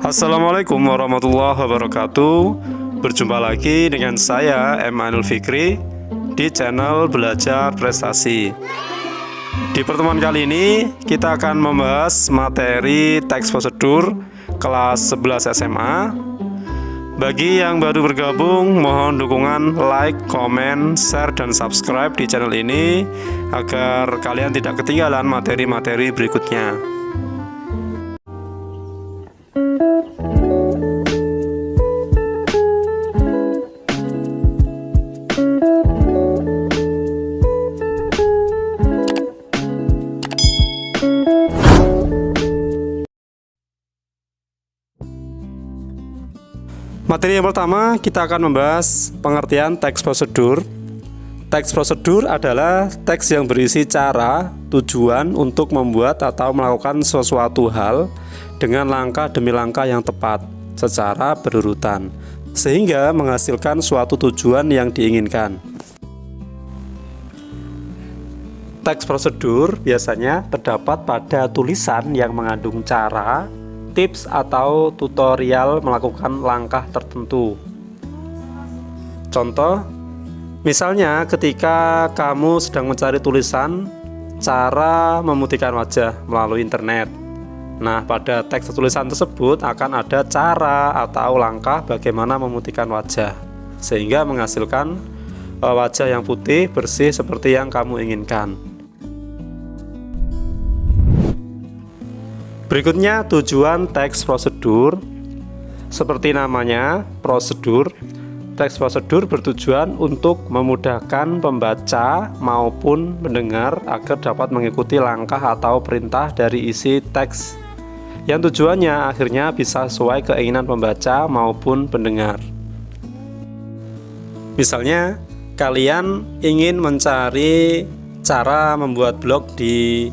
Assalamualaikum warahmatullahi wabarakatuh. Berjumpa lagi dengan saya Emmanuel Fikri di channel Belajar Prestasi. Di pertemuan kali ini kita akan membahas materi teks prosedur kelas 11 SMA. Bagi yang baru bergabung, mohon dukungan like, komen, share, dan subscribe di channel ini agar kalian tidak ketinggalan materi-materi berikutnya. Materi yang pertama, kita akan membahas pengertian teks prosedur. Teks prosedur adalah teks yang berisi cara, tujuan untuk membuat atau melakukan sesuatu hal dengan langkah demi langkah yang tepat, secara berurutan, sehingga menghasilkan suatu tujuan yang diinginkan. Teks prosedur biasanya terdapat pada tulisan yang mengandung cara, tips atau tutorial melakukan langkah tertentu. Contoh, misalnya ketika kamu sedang mencari tulisan cara memutihkan wajah melalui internet. Nah, pada teks tulisan tersebut akan ada cara atau langkah bagaimana memutihkan wajah sehingga menghasilkan wajah yang putih, bersih seperti yang kamu inginkan. Berikutnya, tujuan teks prosedur. Seperti namanya, prosedur. Teks prosedur bertujuan untuk memudahkan pembaca maupun mendengar agar dapat mengikuti langkah atau perintah dari isi teks, yang tujuannya akhirnya bisa sesuai keinginan pembaca maupun pendengar. Misalnya, kalian ingin mencari cara membuat blog di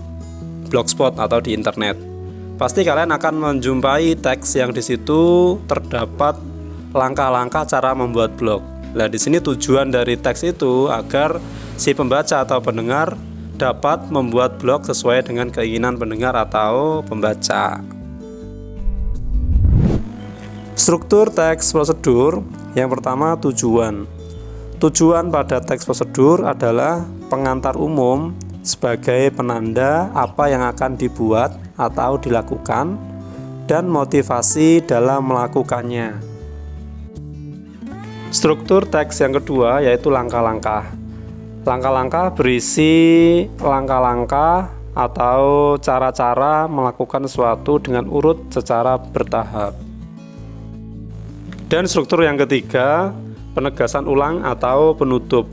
Blogspot atau di internet. Pasti kalian akan menjumpai teks yang di situ terdapat langkah-langkah cara membuat blog. Nah, di sini tujuan dari teks itu agar si pembaca atau pendengar dapat membuat blog sesuai dengan keinginan pendengar atau pembaca. Struktur teks prosedur. Yang pertama, tujuan. Tujuan pada teks prosedur adalah pengantar umum sebagai penanda apa yang akan dibuat atau dilakukan dan motivasi dalam melakukannya. Struktur teks yang kedua yaitu langkah-langkah. Langkah-langkah berisi langkah-langkah atau cara-cara melakukan sesuatu dengan urut secara bertahap. Dan struktur yang ketiga, penegasan ulang atau penutup,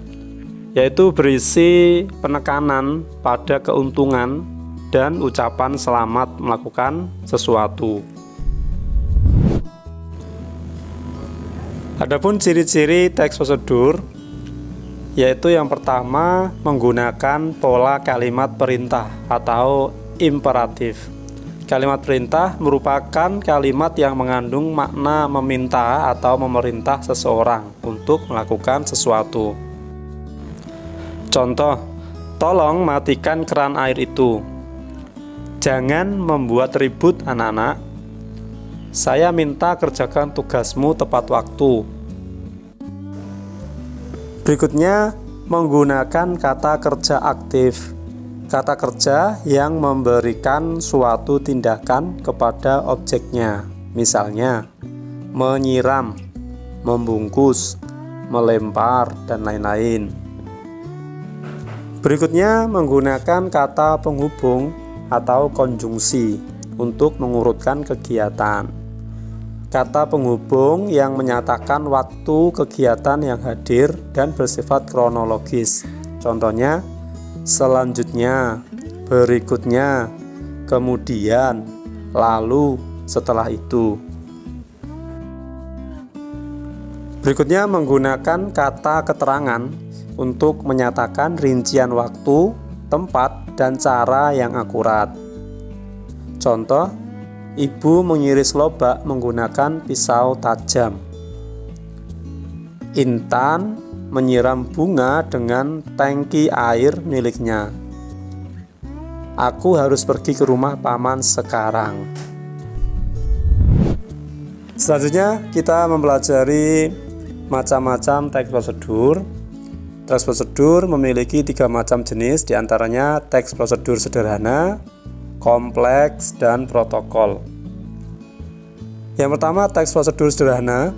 yaitu berisi penekanan pada keuntungan dan ucapan selamat melakukan sesuatu. Adapun ciri-ciri teks prosedur, yaitu yang pertama, menggunakan pola kalimat perintah atau imperatif. Kalimat perintah merupakan kalimat yang mengandung makna meminta atau memerintah seseorang untuk melakukan sesuatu. Contoh, tolong matikan keran air itu. Jangan membuat ribut anak-anak. Saya minta kerjakan tugasmu tepat waktu. Berikutnya, menggunakan kata kerja aktif. Kata kerja yang memberikan suatu tindakan kepada objeknya. Misalnya, menyiram, membungkus, melempar, dan lain-lain. Berikutnya, menggunakan kata penghubung atau konjungsi untuk mengurutkan kegiatan. Kata penghubung yang menyatakan waktu kegiatan yang hadir dan bersifat kronologis. Contohnya, selanjutnya, berikutnya, kemudian, lalu, setelah itu. Berikutnya, menggunakan kata keterangan untuk menyatakan rincian waktu, tempat, dan cara yang akurat. Contoh, ibu mengiris lobak menggunakan pisau tajam. Intan menyiram bunga dengan tangki air miliknya. Aku harus pergi ke rumah paman sekarang. Selanjutnya kita mempelajari macam-macam teks prosedur. Teks prosedur memiliki 3 macam jenis, diantaranya teks prosedur sederhana, kompleks, dan protokol. Yang pertama, teks prosedur sederhana,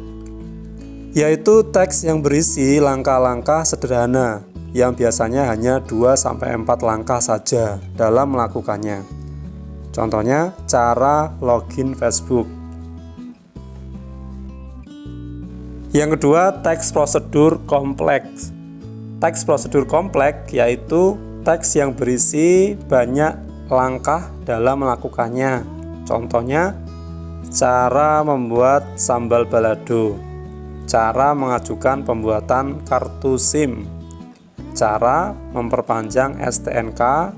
yaitu teks yang berisi langkah-langkah sederhana yang biasanya hanya 2-4 langkah saja dalam melakukannya. Contohnya, cara login Facebook. Yang kedua, teks prosedur kompleks. Teks prosedur kompleks yaitu teks yang berisi banyak langkah dalam melakukannya. Contohnya, cara membuat sambal balado, cara mengajukan pembuatan kartu SIM, cara memperpanjang STNK,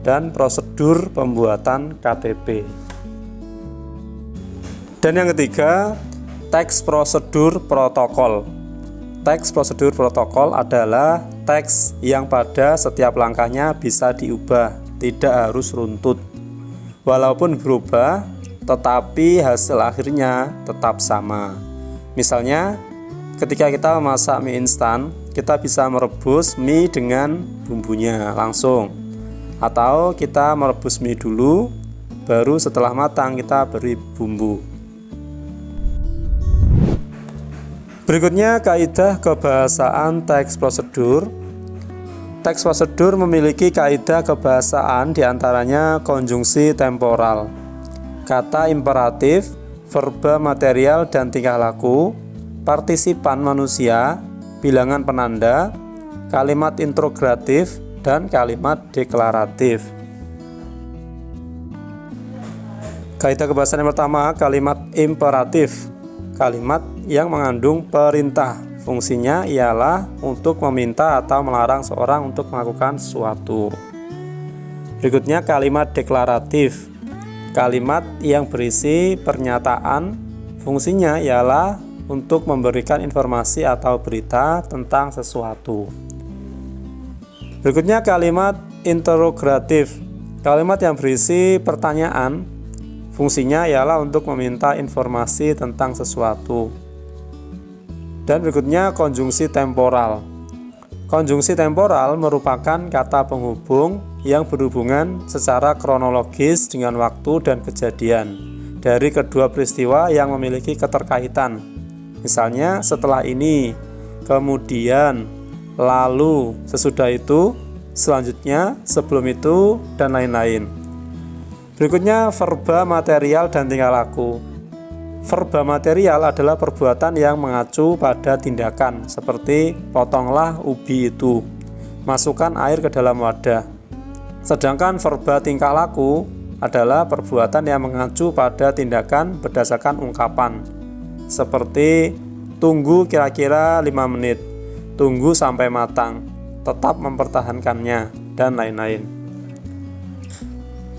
dan prosedur pembuatan KTP. Dan yang ketiga, teks prosedur protokol. Teks prosedur protokol adalah teks yang pada setiap langkahnya bisa diubah, tidak harus runtut. Walaupun berubah, tetapi hasil akhirnya tetap sama. Misalnya, ketika kita memasak mie instan, kita bisa merebus mie dengan bumbunya langsung. Atau kita merebus mie dulu, baru setelah matang kita beri bumbu. Berikutnya, kaidah kebahasaan teks prosedur. Teks prosedur memiliki kaidah kebahasaan diantaranya konjungsi temporal, kata imperatif, verba material dan tingkah laku, partisipan manusia, bilangan penanda, kalimat interrogatif, dan kalimat deklaratif. Kaidah kebahasaan yang pertama, kalimat imperatif. Kalimat yang mengandung perintah. Fungsinya ialah untuk meminta atau melarang seorang untuk melakukan sesuatu. Berikutnya, kalimat deklaratif. Kalimat yang berisi pernyataan. Fungsinya ialah untuk memberikan informasi atau berita tentang sesuatu. Berikutnya, kalimat interrogatif. Kalimat yang berisi pertanyaan. Fungsinya ialah untuk meminta informasi tentang sesuatu. Dan berikutnya, konjungsi temporal. Konjungsi temporal merupakan kata penghubung yang berhubungan secara kronologis dengan waktu dan kejadian dari kedua peristiwa yang memiliki keterkaitan. Misalnya, setelah ini, kemudian, lalu, sesudah itu, selanjutnya, sebelum itu, dan lain-lain. Berikutnya, verba material dan tingkah laku. Verba material adalah perbuatan yang mengacu pada tindakan, seperti potonglah ubi itu, masukkan air ke dalam wadah. Sedangkan verba tingkah laku adalah perbuatan yang mengacu pada tindakan berdasarkan ungkapan, seperti tunggu kira-kira 5 menit, tunggu sampai matang, tetap mempertahankannya, dan lain-lain.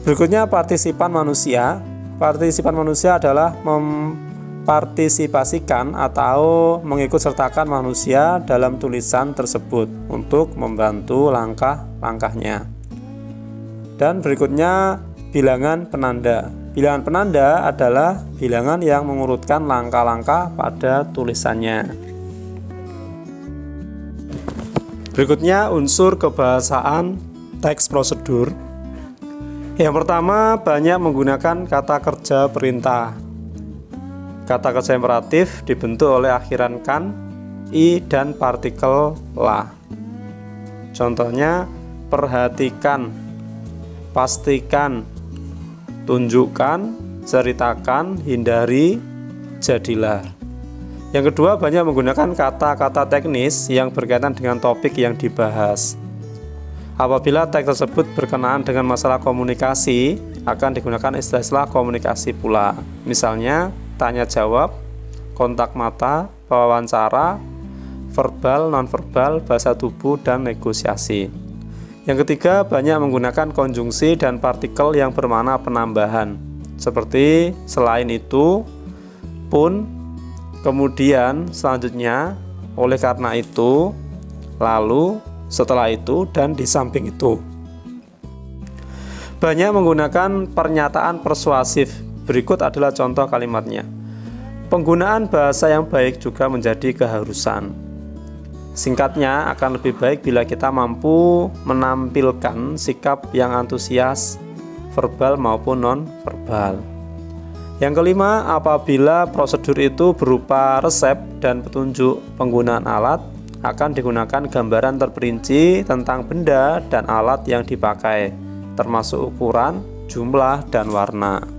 Berikutnya, partisipan manusia. Partisipan manusia adalah mempartisipasikan atau mengikutsertakan manusia dalam tulisan tersebut untuk membantu langkah-langkahnya. Dan berikutnya, bilangan penanda. Bilangan penanda adalah bilangan yang mengurutkan langkah-langkah pada tulisannya. Berikutnya, unsur kebahasaan teks prosedur. Yang pertama, banyak menggunakan kata kerja perintah. Kata kerja imperatif dibentuk oleh akhiran kan, i, dan partikel la. Contohnya, perhatikan, pastikan, tunjukkan, ceritakan, hindari, jadilah. Yang kedua, banyak menggunakan kata-kata teknis yang berkaitan dengan topik yang dibahas. Apabila teks tersebut berkenaan dengan masalah komunikasi, akan digunakan istilah-istilah komunikasi pula. Misalnya, tanya jawab, kontak mata, wawancara, verbal, nonverbal, bahasa tubuh, dan negosiasi. Yang ketiga, banyak menggunakan konjungsi dan partikel yang bermakna penambahan, seperti selain itu, pun, kemudian, selanjutnya, oleh karena itu, lalu, setelah itu, dan di samping itu. Banyak menggunakan pernyataan persuasif. Berikut adalah contoh kalimatnya. Penggunaan bahasa yang baik juga menjadi keharusan. Singkatnya, akan lebih baik bila kita mampu menampilkan sikap yang antusias, verbal maupun non-verbal. Yang kelima, apabila prosedur itu berupa resep dan petunjuk penggunaan alat, akan digunakan gambaran terperinci tentang benda dan alat yang dipakai, termasuk ukuran, jumlah, dan warna.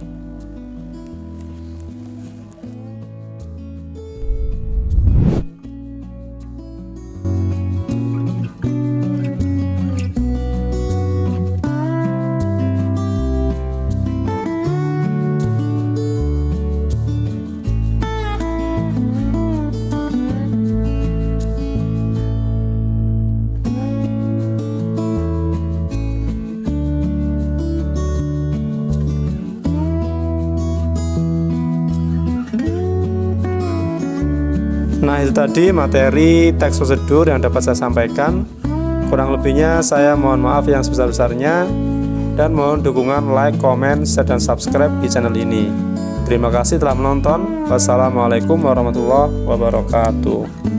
Nah, itu tadi materi teks prosedur yang dapat saya sampaikan. Kurang lebihnya saya mohon maaf yang sebesar-besarnya, dan mohon dukungan like, comment, share, dan subscribe di channel ini. Terima kasih telah menonton. Wassalamualaikum warahmatullahi wabarakatuh.